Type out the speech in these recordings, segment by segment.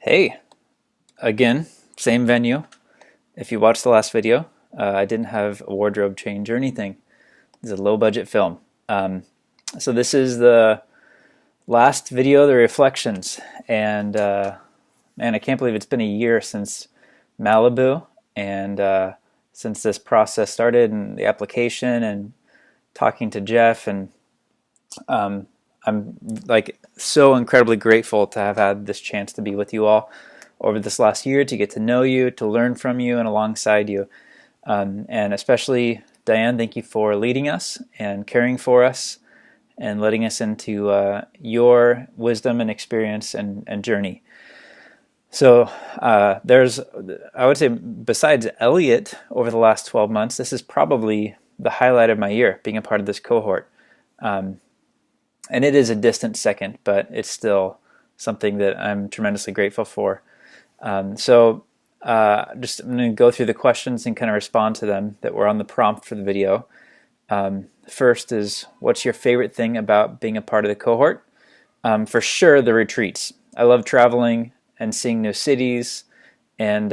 Hey, again, same venue. If you watched the last video, I didn't have a wardrobe change or anything. It's a low budget film. So this is the last video, the reflections. And man, I can't believe it's been a year since Malibu and since this process started and the application and talking to Jeff. And I'm like so incredibly grateful to have had this chance to be with you all over this last year, to get to know you, to learn from you and alongside you. And especially Diane, thank you for leading us and caring for us and letting us into your wisdom and experience and journey. So there's, I would say, besides Elliot over the last 12 months, this is probably the highlight of my year, being a part of this cohort. And it is a distant second, but it's still something that I'm tremendously grateful for. So just I'm going to go through the questions and kind of respond to them that were on the prompt for the video. First is, what's your favorite thing about being a part of the cohort? For sure, the retreats. I love traveling and seeing new cities and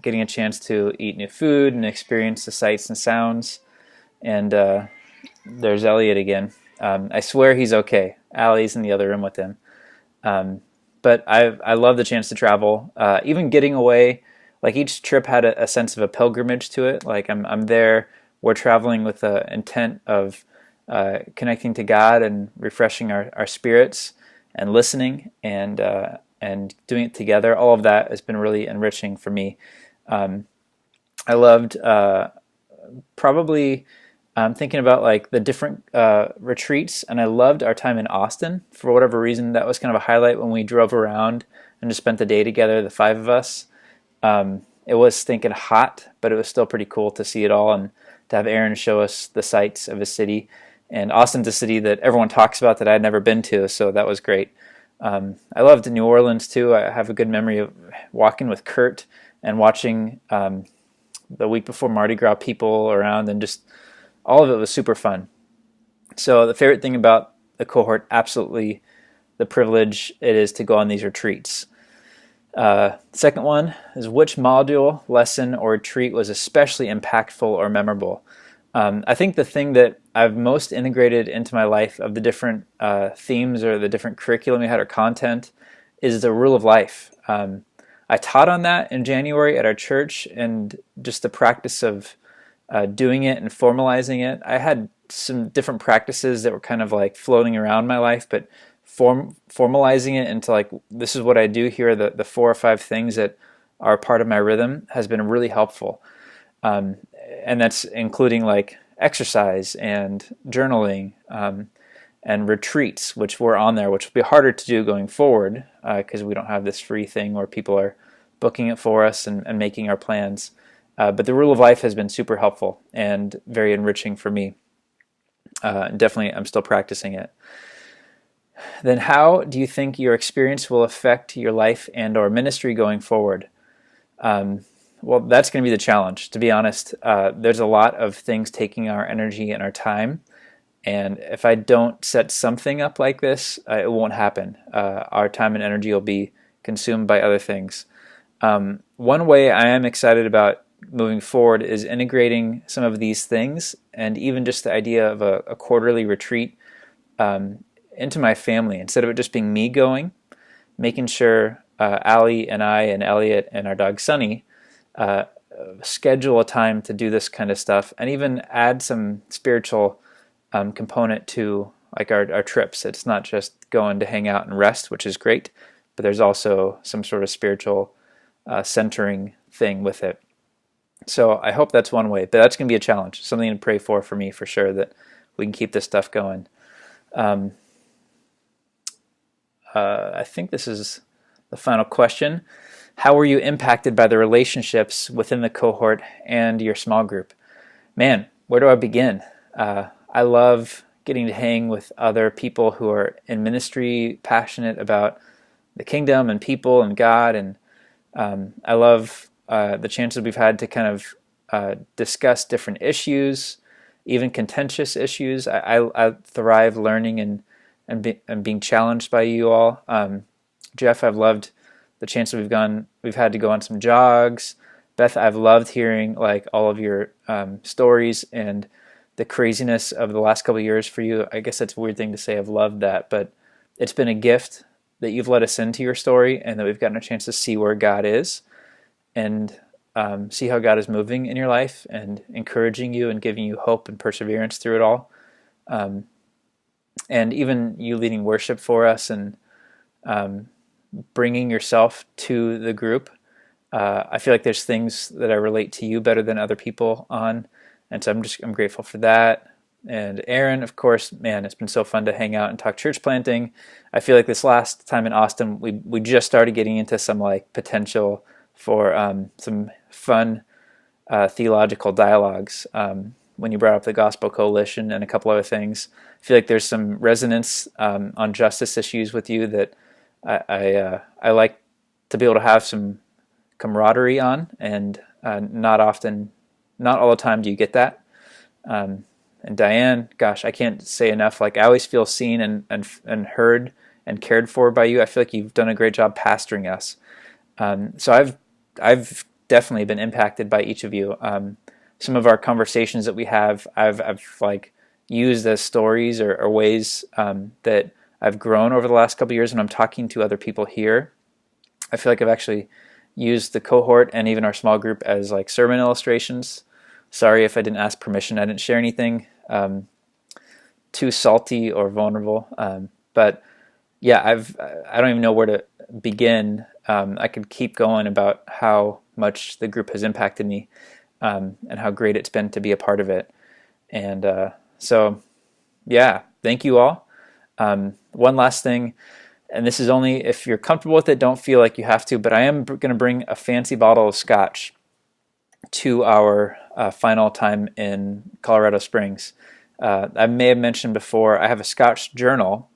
getting a chance to eat new food and experience the sights and sounds. And there's Elliot again. I swear he's okay. Allie's in the other room with him. But I love the chance to travel. Even getting away, like each trip had a sense of a pilgrimage to it. Like I'm there, we're traveling with the intent of connecting to God and refreshing our spirits and listening and doing it together. All of that has been really enriching for me. I loved probably thinking about like the different retreats, and I loved our time in Austin. For whatever reason, that was kind of a highlight when we drove around and just spent the day together, the five of us. It was stinking hot, but it was still pretty cool to see it all and to have Aaron show us the sights of his city. And Austin's a city that everyone talks about that I'd never been to, so that was great. I loved New Orleans too. I have a good memory of walking with Kurt and watching the week before Mardi Gras people around, and just all of it was super fun. So the favorite thing about the cohort, absolutely the privilege it is to go on these retreats. Second one is, which module, lesson, or retreat was especially impactful or memorable? I think the thing that I've most integrated into my life of the different themes or the different curriculum we had or content is the rule of life. I taught on that in January at our church, and just the practice of doing it and formalizing it. I had some different practices that were kind of like floating around my life, but formalizing it into like, this is what I do here, the 4 or 5 things that are part of my rhythm has been really helpful. And that's including like exercise and journaling and retreats, which were on there, which will be harder to do going forward because we don't have this free thing where people are booking it for us and making our plans. But the rule of life has been super helpful and very enriching for me. Definitely, I'm still practicing it. Then how do you think your experience will affect your life and or ministry going forward? Well, that's going to be the challenge. To be honest, there's a lot of things taking our energy and our time. And if I don't set something up like this, it won't happen. Our time and energy will be consumed by other things. One way I am excited about moving forward is integrating some of these things, and even just the idea of a quarterly retreat into my family, instead of it just being me going, making sure Allie and I and Elliot and our dog Sunny schedule a time to do this kind of stuff, and even add some spiritual component to like our trips. It's not just going to hang out and rest, which is great, but there's also some sort of spiritual centering thing with it. So I hope that's one way, but that's going to be a challenge, something to pray for me for sure, that we can keep this stuff going. I think this is the final question. How were you impacted by the relationships within the cohort and your small group? Man, where do I begin? I love getting to hang with other people who are in ministry, passionate about the kingdom and people and God, and I love the chances we've had to kind of discuss different issues, even contentious issues. I thrive learning and being challenged by you all. Jeff, I've loved the chance that we've had to go on some jogs. Beth, I've loved hearing like all of your stories and the craziness of the last couple of years for you. I guess that's a weird thing to say. I've loved that, but it's been a gift that you've let us into your story, and that we've gotten a chance to see where God is, and see how God is moving in your life and encouraging you and giving you hope and perseverance through it all. And even you leading worship for us and bringing yourself to the group. I feel like there's things that I relate to you better than other people on, and so I'm grateful for that. And Aaron, of course, man, it's been so fun to hang out and talk church planting. I feel like this last time in Austin, we just started getting into some like potential for some fun theological dialogues. When you brought up the Gospel Coalition and a couple other things, I feel like there's some resonance on justice issues with you that I like to be able to have some camaraderie on, and not all the time do you get that. And Diane, gosh, I can't say enough. Like, I always feel seen and heard and cared for by you. I feel like you've done a great job pastoring us. So I've definitely been impacted by each of you. Some of our conversations that we have, I've like used as stories or ways that I've grown over the last couple of years when I'm talking to other people here. I feel like I've actually used the cohort and even our small group as like sermon illustrations. Sorry if I didn't ask permission. I didn't share anything too salty or vulnerable. But yeah, I don't even know where to begin. I could keep going about how much the group has impacted me, and how great it's been to be a part of it. And so, yeah, thank you all. One last thing, and this is only if you're comfortable with it, don't feel like you have to, but I am going to bring a fancy bottle of scotch to our final time in Colorado Springs. I may have mentioned before, I have a scotch journal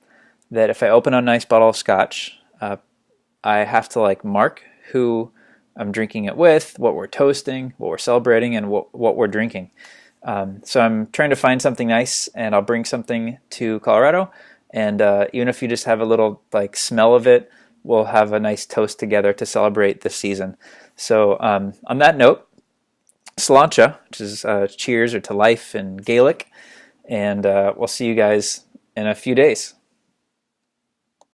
that if I open a nice bottle of scotch, I have to like mark who I'm drinking it with, what we're toasting, what we're celebrating, and what we're drinking. So I'm trying to find something nice, and I'll bring something to Colorado. And even if you just have a little like smell of it, we'll have a nice toast together to celebrate this season. So on that note, Sláinte, which is cheers or to life in Gaelic, and we'll see you guys in a few days.